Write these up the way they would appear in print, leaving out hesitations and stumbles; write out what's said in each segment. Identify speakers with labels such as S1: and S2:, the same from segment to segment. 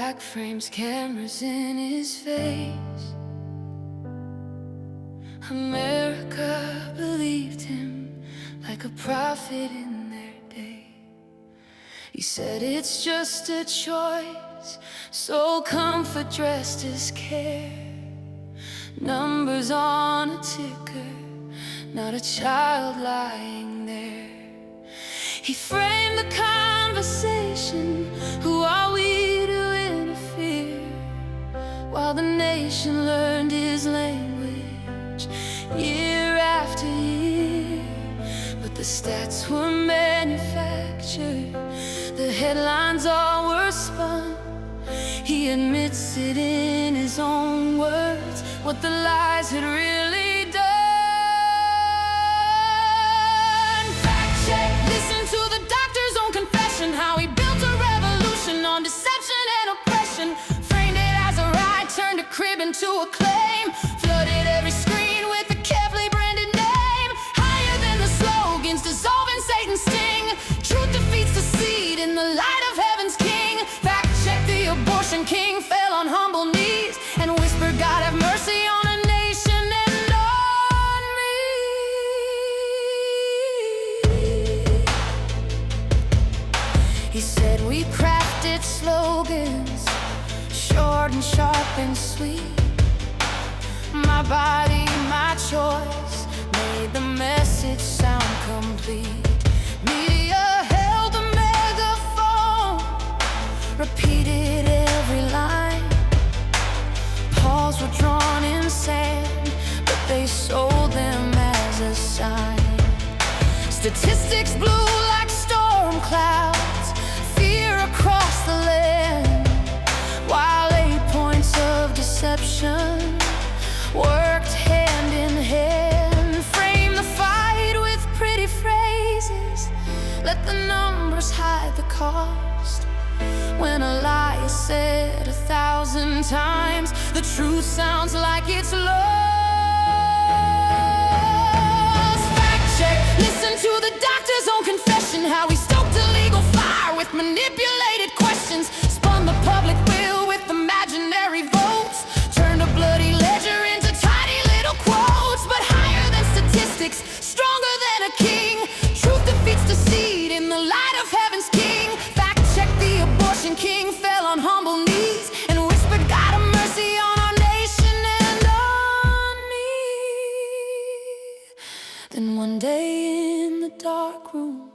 S1: black frames, cameras in his face. America believed him like a prophet in their day. He said it's just a choice, soul comfort dressed as care. Numbers on a ticker, not a child lying there. He framed the conversation, who are we to interfere? While the nation learned his language year after year. But the stats were manufactured, the headlines all were spun. He admits it in his own words, what the lies had really done. Fact check, listen to the doctor's own confession, how he built a revolution on deception and oppression. Framed it as a right, turned a crib into a claim. Flooded every screen with a carefully branded name. Higher than the slogans, dissolving Satan's sting. Truth defeats the seed in the light of heaven's king. Fact check, the abortion king fell on humble knees and whispered, God have mercy on a nation and on me. He said we crafted slogans, short and sharp and sweet. My body, my choice, made the message sound complete. Media held the megaphone, repeated every line. Paws were drawn in sand, but they sold them as a sign. Statistics blew like storm clouds, fear across the land, while 8 points of deception worked hand in hand. Frame the fight with pretty phrases, let the numbers hide the cost. When a lie is said 1,000 times, the truth sounds like it's lost. Fact check, listen to the doctor's own confession, how he stoked a legal fire with manipulated questions. Spun the public will with imaginary votes, turned a bloody ledger into tiny little quotes. But higher than statistics, stronger than a king. Truth defeats deceit in the light of heaven's king. Fact check, the abortion king fell on humble knees and whispered, God have mercy on our nation and on me. Then one day in the dark room,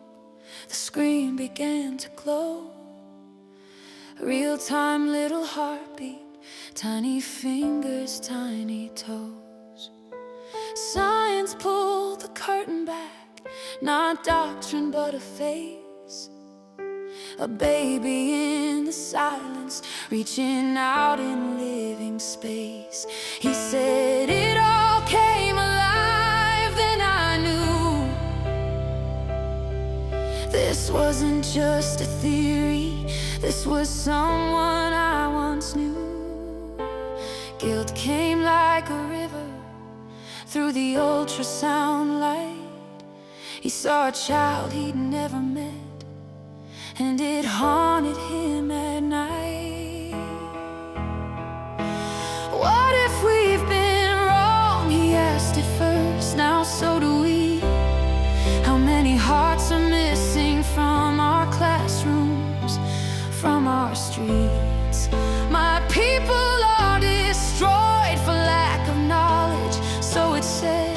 S1: the screen began to glow. A real-time little heartbeat, tiny fingers, tiny toes. Science pulled the curtain back, not doctrine but a face. A baby in the silence, reaching out in living space. He said it all came alive, then I knew this wasn't just a theory, this was someone I once knew. Guilt came like a river through the ultrasound light. He saw a child he'd never met, and it haunted him at night. What if we've been wrong? He asked at first, now so do we. How many hearts are missing from our classrooms, from our streets? My people are destroyed for lack of knowledge, so it said.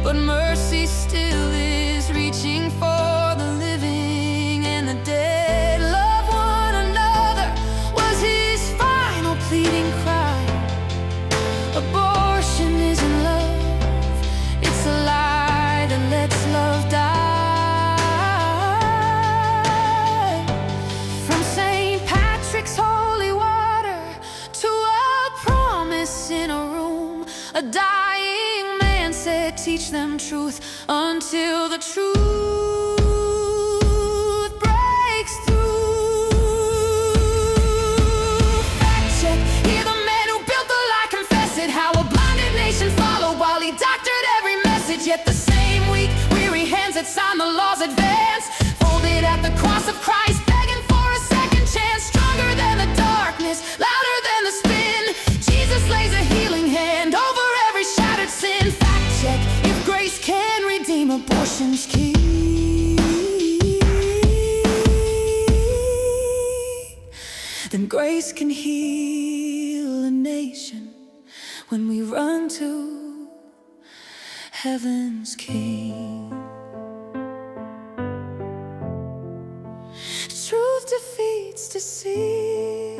S1: But mercy still is reaching for the living and the dead. Love one another was his final pleading cry. Abortion isn't love, it's a lie that lets love die. From St. Patrick's holy water to a promise in a room, a dying man said, teach them truth until the truth breaks through. Fact check, hear the man who built the lie confess it, how a blinded nation followed while he doctored every message. Yet the same week, weary hands that signed the law's advance folded at the cross of Christ, begging for a second chance. Stronger than the dark Grace can heal a nation when we run to heaven's King. Truth defeats deceit.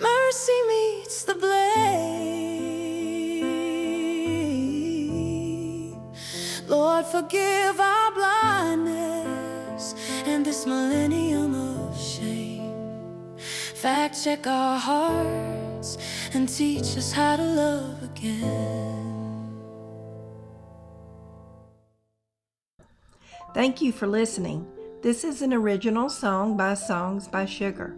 S1: Mercy meets the blame. Lord, forgive our blindness and this millennium of shame. Fact check our hearts and teach us how to love again.
S2: Thank you for listening. This is an original song by Songs by Sugar.